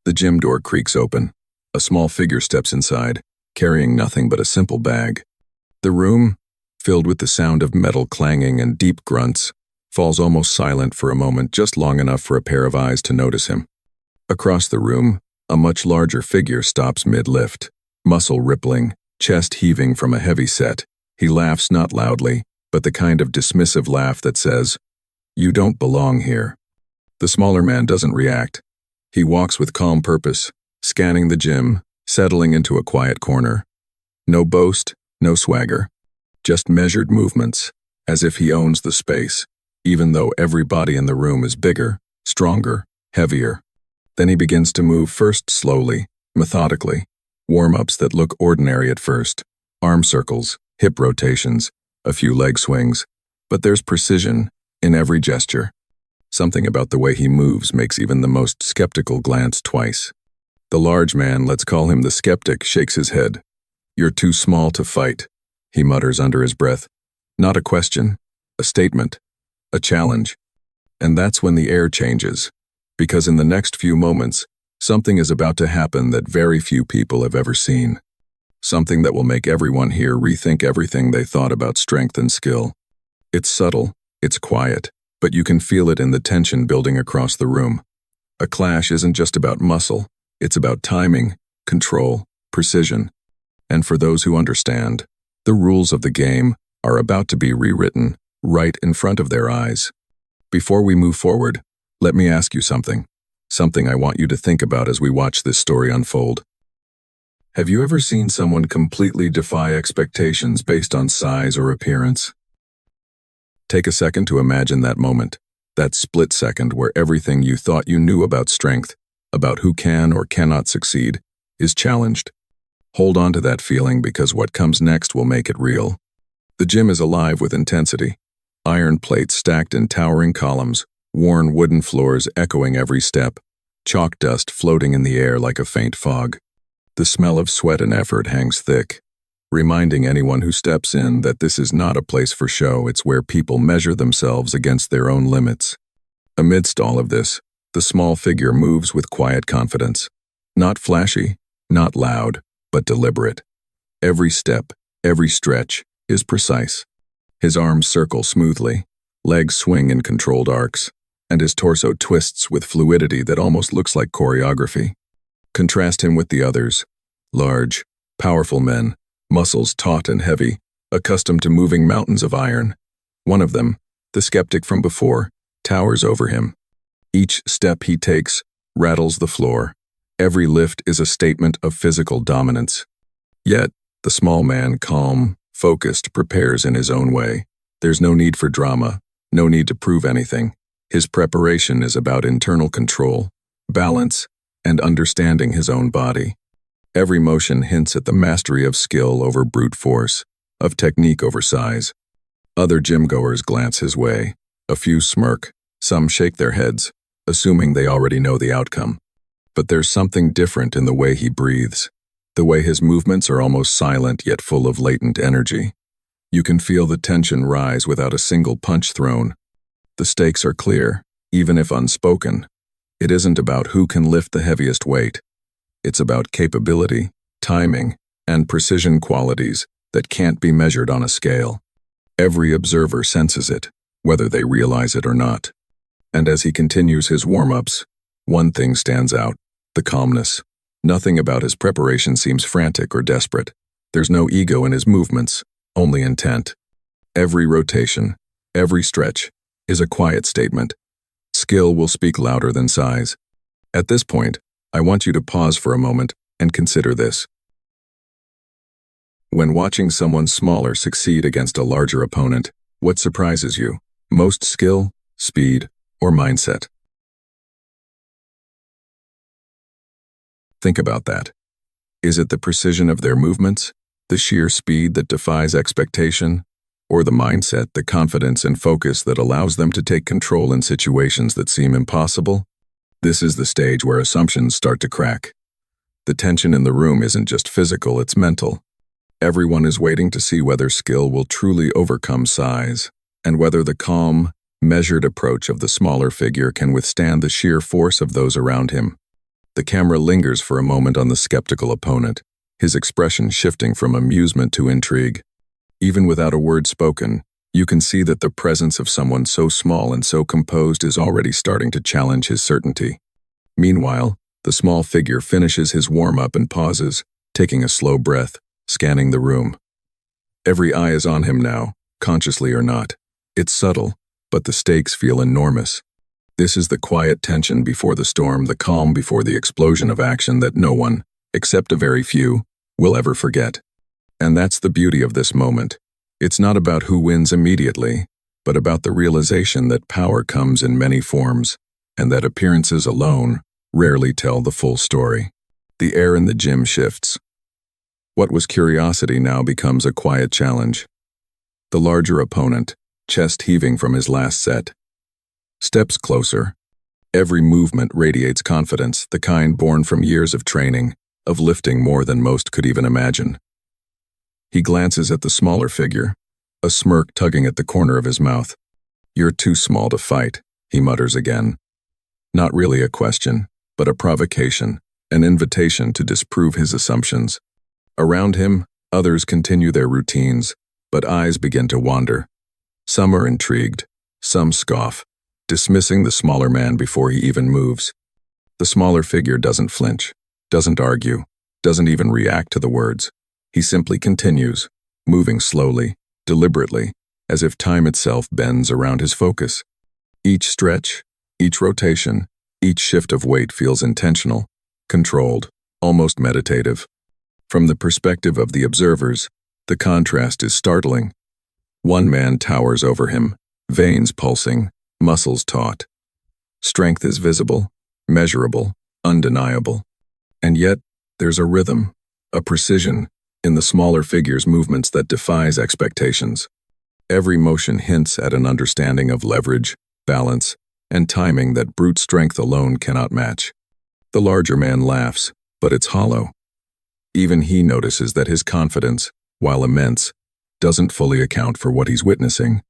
The gym door creaks open. A small figure steps inside, carrying nothing but a simple bag. The room, filled with the sound of metal clanging and deep grunts, falls almost silent for a moment, just long enough for a pair of eyes to notice him. Across the room, a much larger figure stops mid-lift, muscle rippling, chest heaving from a heavy set. He laughs not loudly, but the kind of dismissive laugh that says, "You don't belong here." The smaller man doesn't react. He walks with calm purpose, scanning the gym, settling into a quiet corner. No boast, no swagger. Just measured movements, as if he owns the space, even though every body in the room is bigger, stronger, heavier. Then he begins to move, first slowly, methodically. Warm-ups that look ordinary at first. Arm circles, hip rotations, a few leg swings. But there's precision in every gesture. Something about the way he moves makes even the most skeptical glance twice. The large man, let's call him the skeptic, shakes his head. "You're too small to fight," he mutters under his breath. Not a question, a statement, a challenge. And that's when the air changes, because in the next few moments, something is about to happen that very few people have ever seen. Something that will make everyone here rethink everything they thought about strength and skill. It's subtle, it's quiet, but you can feel it in the tension building across the room. A clash isn't just about muscle, it's about timing, control, precision. And for those who understand, the rules of the game are about to be rewritten right in front of their eyes. Before we move forward, let me ask you something I want you to think about as we watch this story unfold. Have you ever seen someone completely defy expectations based on size or appearance? Take a second to imagine that moment, that split second where everything you thought you knew about strength, about who can or cannot succeed, is challenged. Hold on to that feeling, because what comes next will make it real. The gym is alive with intensity. Iron plates stacked in towering columns, worn wooden floors echoing every step, chalk dust floating in the air like a faint fog. The smell of sweat and effort hangs thick, reminding anyone who steps in that this is not a place for show, it's where people measure themselves against their own limits. Amidst all of this, the small figure moves with quiet confidence. Not flashy, not loud, but deliberate. Every step, every stretch, is precise. His arms circle smoothly, legs swing in controlled arcs, and his torso twists with fluidity that almost looks like choreography. Contrast him with the others. Large, powerful men, muscles taut and heavy, accustomed to moving mountains of iron. One of them, the skeptic from before, towers over him. Each step he takes rattles the floor. Every lift is a statement of physical dominance. Yet, the small man, calm, focused, prepares in his own way. There's no need for drama, no need to prove anything. His preparation is about internal control, balance, and understanding his own body. Every motion hints at the mastery of skill over brute force, of technique over size. Other gym-goers glance his way. A few smirk, some shake their heads, assuming they already know the outcome. But there's something different in the way he breathes, the way his movements are almost silent yet full of latent energy. You can feel the tension rise without a single punch thrown. The stakes are clear, even if unspoken. It isn't about who can lift the heaviest weight. It's about capability, timing, and precision qualities that can't be measured on a scale. Every observer senses it, whether they realize it or not. And as he continues his warm-ups, one thing stands out: the calmness. Nothing about his preparation seems frantic or desperate. There's no ego in his movements, only intent. Every rotation, every stretch, is a quiet statement. Skill will speak louder than size. At this point, I want you to pause for a moment and consider this. When watching someone smaller succeed against a larger opponent, what surprises you? Most skill, speed, or mindset? Think about that. Is it the precision of their movements, the sheer speed that defies expectation, or the mindset, the confidence and focus that allows them to take control in situations that seem impossible? This is the stage where assumptions start to crack. The tension in the room isn't just physical, it's mental. Everyone is waiting to see whether skill will truly overcome size, and whether the calm, measured approach of the smaller figure can withstand the sheer force of those around him. The camera lingers for a moment on the skeptical opponent, his expression shifting from amusement to intrigue. Even without a word spoken, you can see that the presence of someone so small and so composed is already starting to challenge his certainty. Meanwhile, the small figure finishes his warm-up and pauses, taking a slow breath, scanning the room. Every eye is on him now, consciously or not. It's subtle, but the stakes feel enormous. This is the quiet tension before the storm, the calm before the explosion of action that no one, except a very few, will ever forget. And that's the beauty of this moment. It's not about who wins immediately, but about the realization that power comes in many forms, and that appearances alone rarely tell the full story. The air in the gym shifts. What was curiosity now becomes a quiet challenge. The larger opponent, chest heaving from his last set, steps closer. Every movement radiates confidence, the kind born from years of training, of lifting more than most could even imagine. He glances at the smaller figure, a smirk tugging at the corner of his mouth. "You're too small to fight," he mutters again. Not really a question, but a provocation, an invitation to disprove his assumptions. Around him, others continue their routines, but eyes begin to wander. Some are intrigued, some scoff, dismissing the smaller man before he even moves. The smaller figure doesn't flinch, doesn't argue, doesn't even react to the words. He simply continues, moving slowly, deliberately, as if time itself bends around his focus. Each stretch, each rotation, each shift of weight feels intentional, controlled, almost meditative. From the perspective of the observers, the contrast is startling. One man towers over him, veins pulsing, muscles taut. Strength is visible, measurable, undeniable. And yet, there's a rhythm, a precision, in the smaller figure's movements that defies expectations. Every motion hints at an understanding of leverage, balance, and timing that brute strength alone cannot match. The larger man laughs, but it's hollow. Even he notices that his confidence, while immense, doesn't fully account for what he's witnessing.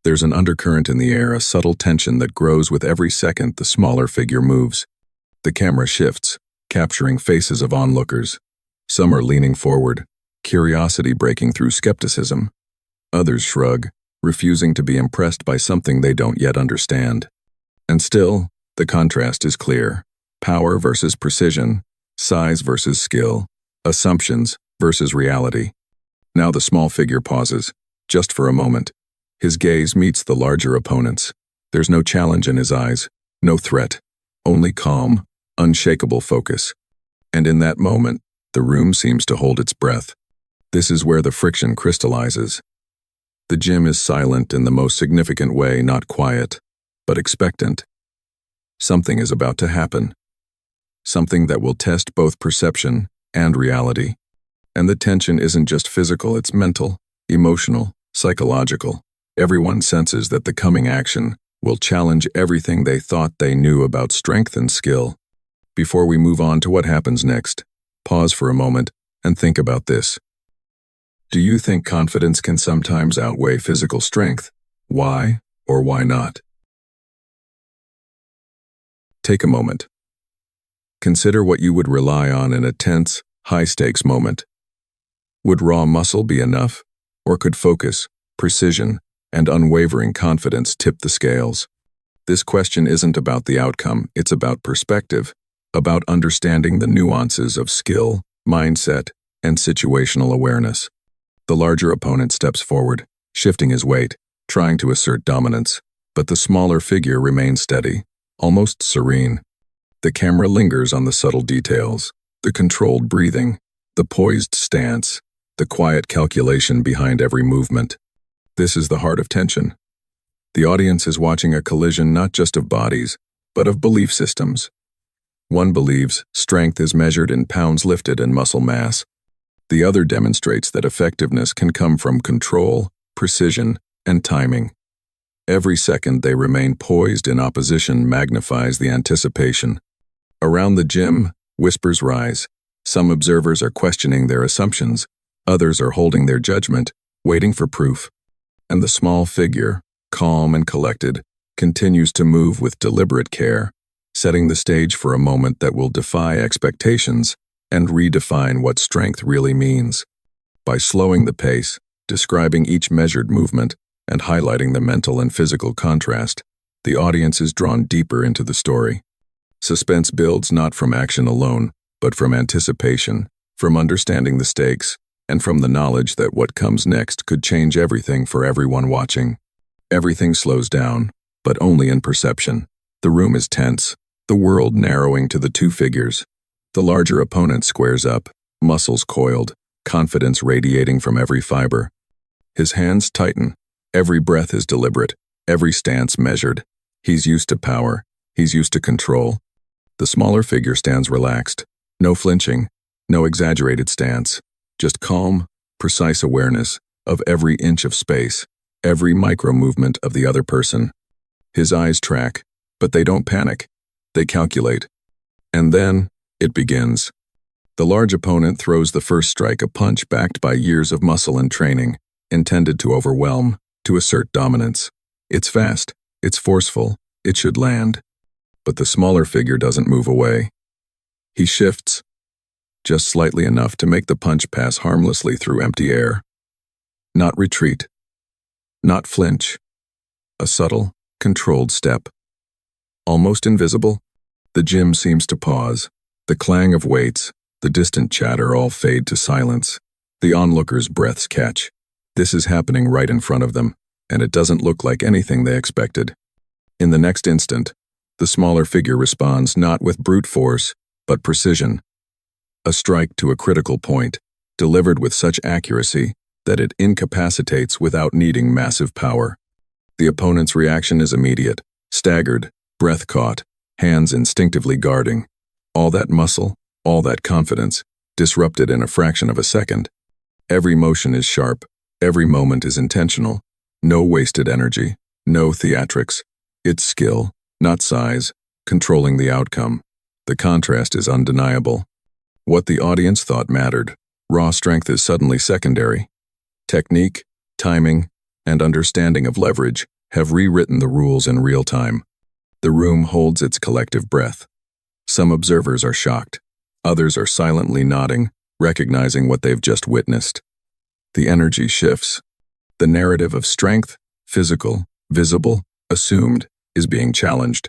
There's an undercurrent in the air, a subtle tension that grows with every second the smaller figure moves. The camera shifts, capturing faces of onlookers. Some are leaning forward, curiosity breaking through skepticism. Others shrug, refusing to be impressed by something they don't yet understand. And still, the contrast is clear. Power versus precision, size versus skill, assumptions versus reality. Now the small figure pauses, just for a moment. His gaze meets the larger opponent's. There's no challenge in his eyes, no threat, only calm, unshakable focus. And in that moment, the room seems to hold its breath. This is where the friction crystallizes. The gym is silent in the most significant way, not quiet, but expectant. Something is about to happen. Something that will test both perception and reality. And the tension isn't just physical, it's mental, emotional, psychological. Everyone senses that the coming action will challenge everything they thought they knew about strength and skill. Before we move on to what happens next, pause for a moment and think about this. Do you think confidence can sometimes outweigh physical strength? Why or why not? Take a moment. Consider what you would rely on in a tense, high-stakes moment. Would raw muscle be enough, or could focus, precision, and unwavering confidence tip the scales? This question isn't about the outcome, it's about perspective, about understanding the nuances of skill, mindset, and situational awareness. The larger opponent steps forward, shifting his weight, trying to assert dominance, but the smaller figure remains steady, almost serene. The camera lingers on the subtle details, the controlled breathing, the poised stance, the quiet calculation behind every movement. This is the heart of tension. The audience is watching a collision not just of bodies, but of belief systems. One believes strength is measured in pounds lifted and muscle mass. The other demonstrates that effectiveness can come from control, precision, and timing. Every second they remain poised in opposition magnifies the anticipation. Around the gym, whispers rise. Some observers are questioning their assumptions, others are holding their judgment, waiting for proof. And the small figure, calm and collected, continues to move with deliberate care, setting the stage for a moment that will defy expectations and redefine what strength really means. By slowing the pace, describing each measured movement, and highlighting the mental and physical contrast, the audience is drawn deeper into the story. Suspense builds not from action alone, but from anticipation, from understanding the stakes, and from the knowledge that what comes next could change everything for everyone watching. Everything slows down, but only in perception. The room is tense, the world narrowing to the two figures. The larger opponent squares up, muscles coiled, confidence radiating from every fiber. His hands tighten. Every breath is deliberate, every stance measured. He's used to power, he's used to control. The smaller figure stands relaxed, no flinching, no exaggerated stance, just calm, precise awareness of every inch of space, every micro-movement of the other person. His eyes track, but they don't panic. They calculate. And then, it begins. The large opponent throws the first strike, a punch backed by years of muscle and training, intended to overwhelm, to assert dominance. It's fast, it's forceful, it should land. But the smaller figure doesn't move away. He shifts, just slightly enough to make the punch pass harmlessly through empty air. Not retreat. Not flinch. A subtle, controlled step. Almost invisible, the gym seems to pause. The clang of weights, the distant chatter all fade to silence. The onlookers' breaths catch. This is happening right in front of them, and it doesn't look like anything they expected. In the next instant, the smaller figure responds not with brute force, but precision. A strike to a critical point, delivered with such accuracy that it incapacitates without needing massive power. The opponent's reaction is immediate, staggered, breath caught, hands instinctively guarding. All that muscle, all that confidence, disrupted in a fraction of a second. Every motion is sharp, every moment is intentional. No wasted energy, no theatrics. It's skill, not size, controlling the outcome. The contrast is undeniable. What the audience thought mattered, raw strength is suddenly secondary. Technique, timing, and understanding of leverage have rewritten the rules in real time. The room holds its collective breath. Some observers are shocked. Others are silently nodding, recognizing what they've just witnessed. The energy shifts. The narrative of strength, physical, visible, assumed, is being challenged.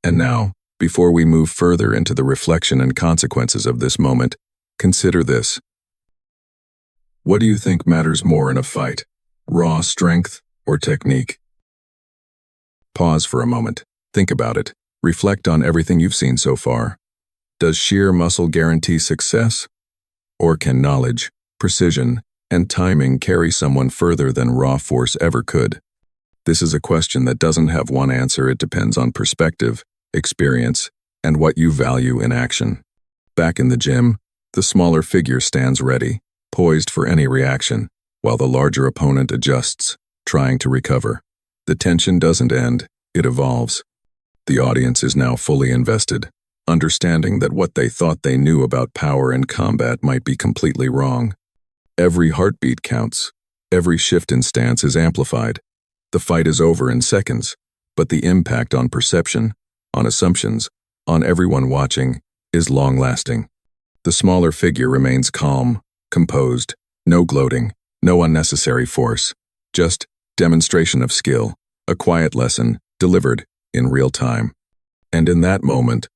And now, before we move further into the reflection and consequences of this moment, consider this. What do you think matters more in a fight? Raw strength or technique? Pause for a moment. Think about it. Reflect on everything you've seen so far. Does sheer muscle guarantee success? Or can knowledge, precision, and timing carry someone further than raw force ever could? This is a question that doesn't have one answer. It depends on perspective, experience, and what you value in action. Back in the gym, the smaller figure stands ready, poised for any reaction, while the larger opponent adjusts, trying to recover. The tension doesn't end, it evolves. The audience is now fully invested, understanding that what they thought they knew about power and combat might be completely wrong. Every heartbeat counts. Every shift in stance is amplified. The fight is over in seconds, but the impact on perception, on assumptions, on everyone watching, is long-lasting. The smaller figure remains calm, composed, no gloating, no unnecessary force, just demonstration of skill, a quiet lesson, delivered in real time. And in that moment,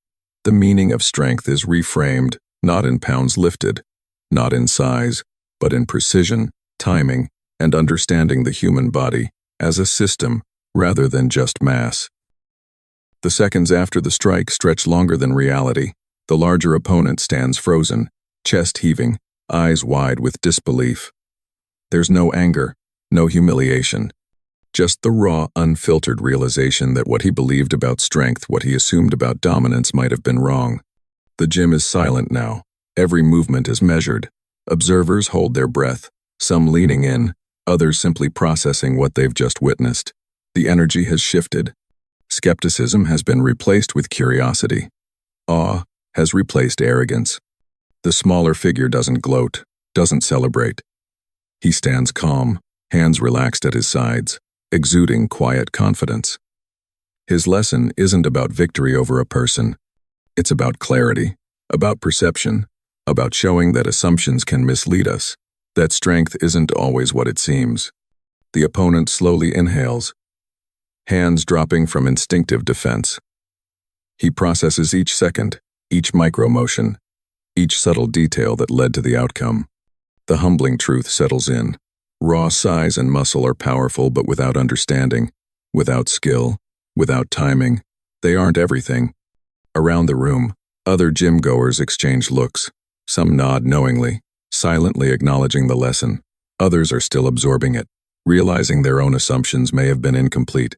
the meaning of strength is reframed, not in pounds lifted, not in size, but in precision, timing, and understanding the human body as a system rather than just mass. The seconds after the strike stretch longer than reality. The larger opponent stands frozen, chest heaving, eyes wide with disbelief. There's no anger, no humiliation. Just the raw, unfiltered realization that what he believed about strength, what he assumed about dominance, might have been wrong. The gym is silent now. Every movement is measured. Observers hold their breath, some leaning in, others simply processing what they've just witnessed. The energy has shifted. Skepticism has been replaced with curiosity. Awe has replaced arrogance. The smaller figure doesn't gloat, doesn't celebrate. He stands calm, hands relaxed at his sides, exuding quiet confidence. His lesson isn't about victory over a person. It's about clarity, about perception, about showing that assumptions can mislead us, that strength isn't always what it seems. The opponent slowly inhales, hands dropping from instinctive defense. He processes each second, each micro-motion, each subtle detail that led to the outcome. The humbling truth settles in. Raw size and muscle are powerful, but without understanding, without skill, without timing, they aren't everything. Around the room, other gym-goers exchange looks. Some nod knowingly, silently acknowledging the lesson. Others are still absorbing it, realizing their own assumptions may have been incomplete.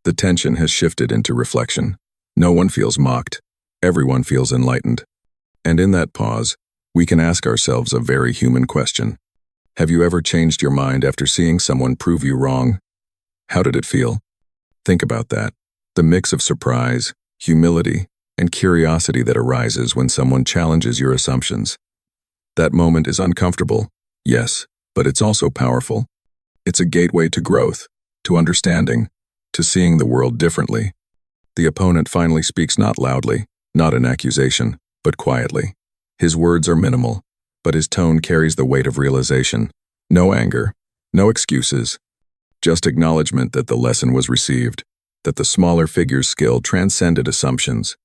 The tension has shifted into reflection. No one feels mocked. Everyone feels enlightened. And in that pause, we can ask ourselves a very human question. Have you ever changed your mind after seeing someone prove you wrong? How did it feel? Think about that. The mix of surprise, humility, and curiosity that arises when someone challenges your assumptions. That moment is uncomfortable, yes, but it's also powerful. It's a gateway to growth, to understanding, to seeing the world differently. The opponent finally speaks not loudly, not an accusation, but quietly. His words are minimal, but his tone carries the weight of realization. No anger, no excuses, just acknowledgement that the lesson was received, that the smaller figure's skill transcended assumptions.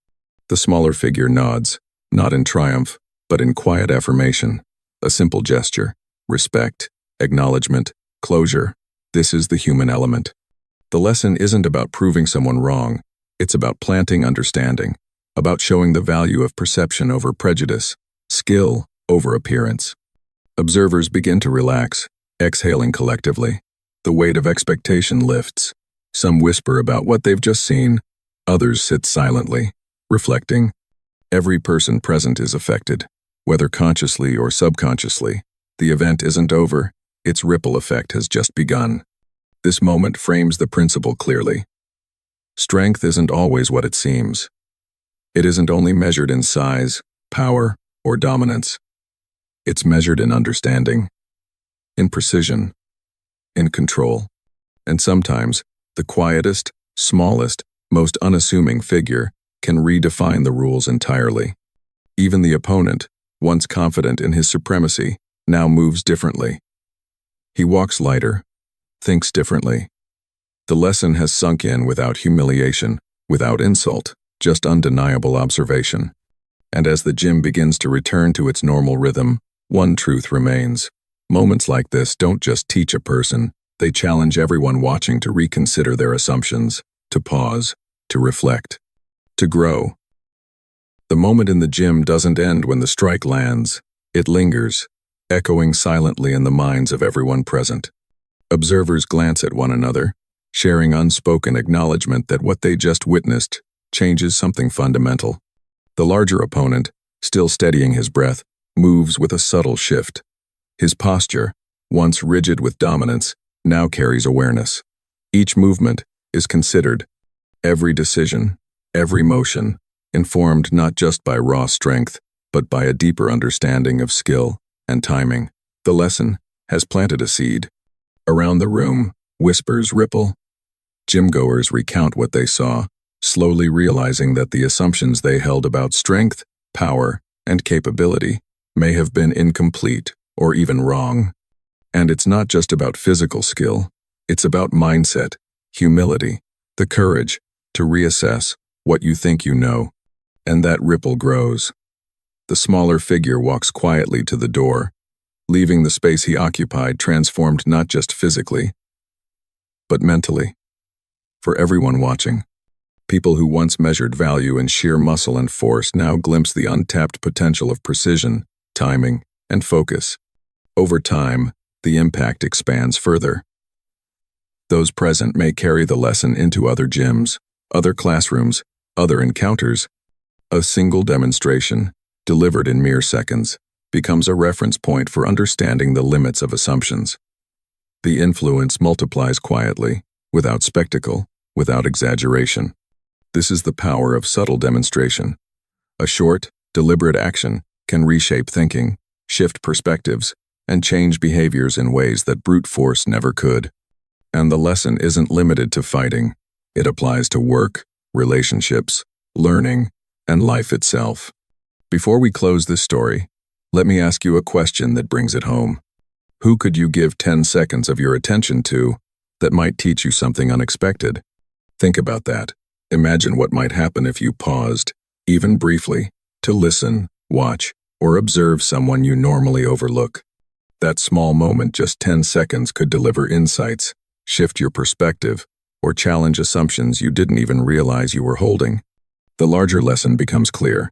The smaller figure nods, not in triumph, but in quiet affirmation. A simple gesture, respect, acknowledgement, closure. This is the human element. The lesson isn't about proving someone wrong, it's about planting understanding, about showing the value of perception over prejudice, skill over appearance. Observers begin to relax, exhaling collectively. The weight of expectation lifts. Some whisper about what they've just seen. Others sit silently, reflecting. Every person present is affected, whether consciously or subconsciously. The event isn't over. Its ripple effect has just begun. This moment frames the principle clearly. Strength isn't always what it seems. It isn't only measured in size, power, or dominance. It's measured in understanding, in precision, in control. And sometimes, the quietest, smallest, most unassuming figure can redefine the rules entirely. Even the opponent, once confident in his supremacy, now moves differently. He walks lighter, thinks differently. The lesson has sunk in without humiliation, without insult, just undeniable observation. And as the gym begins to return to its normal rhythm, one truth remains. Moments like this don't just teach a person, they challenge everyone watching to reconsider their assumptions, to pause, to reflect, to grow. The moment in the gym doesn't end when the strike lands. It lingers, echoing silently in the minds of everyone present. Observers glance at one another, sharing unspoken acknowledgement that what they just witnessed changes something fundamental. The larger opponent, still steadying his breath, moves with a subtle shift. His posture, once rigid with dominance, now carries awareness. Each movement is considered. Every decision, every motion, informed not just by raw strength, but by a deeper understanding of skill and timing. The lesson has planted a seed. Around the room, whispers ripple. Gym-goers recount what they saw, slowly realizing that the assumptions they held about strength, power, and capability may have been incomplete or even wrong. And it's not just about physical skill, it's about mindset, humility, the courage to reassess what you think you know. And that ripple grows. The smaller figure walks quietly to the door, leaving the space he occupied transformed not just physically, but mentally. For everyone watching, people who once measured value in sheer muscle and force now glimpse the untapped potential of precision, timing, and focus. Over time, the impact expands further. Those present may carry the lesson into other gyms, other classrooms, other encounters. A single demonstration, delivered in mere seconds, becomes a reference point for understanding the limits of assumptions. The influence multiplies quietly, without spectacle, without exaggeration. This is the power of subtle demonstration. A short, deliberate action can reshape thinking, shift perspectives, and change behaviors in ways that brute force never could. And the lesson isn't limited to fighting. It applies to work, relationships, learning, and life itself. Before we close this story, let me ask you a question that brings it home. Who could you give 10 seconds of your attention to that might teach you something unexpected? Think about that. Imagine what might happen if you paused, even briefly, to listen, watch, or observe someone you normally overlook. That small moment, just 10 seconds, could deliver insights, shift your perspective, or challenge assumptions you didn't even realize you were holding. The larger lesson becomes clear.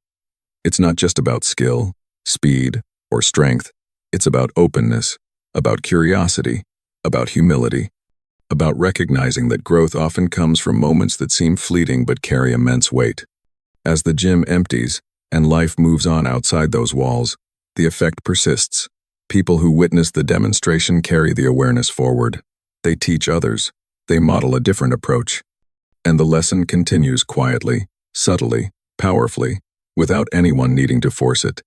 It's not just about skill, speed, or strength. It's about openness, about curiosity, about humility, about recognizing that growth often comes from moments that seem fleeting but carry immense weight. As the gym empties and life moves on outside those walls, the effect persists. People who witness the demonstration carry the awareness forward. They teach others. They model a different approach. And the lesson continues quietly, subtly, powerfully, without anyone needing to force it.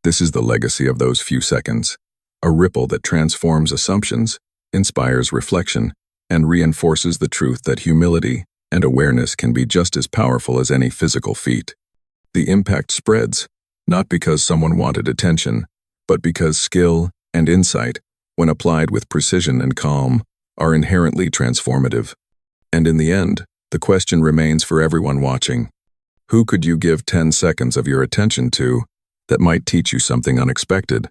This is the legacy of those few seconds. A ripple that transforms assumptions, inspires reflection, and reinforces the truth that humility and awareness can be just as powerful as any physical feat. The impact spreads, not because someone wanted attention, but because skill and insight, when applied with precision and calm, are inherently transformative. And in the end, the question remains for everyone watching. Who could you give 10 seconds of your attention to that might teach you something unexpected?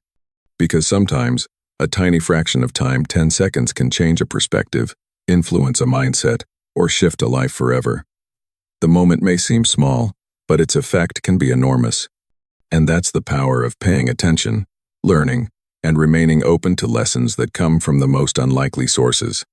Because sometimes, a tiny fraction of time, 10 seconds, can change a perspective, influence a mindset, or shift a life forever. The moment may seem small, but its effect can be enormous. And that's the power of paying attention, learning, and remaining open to lessons that come from the most unlikely sources.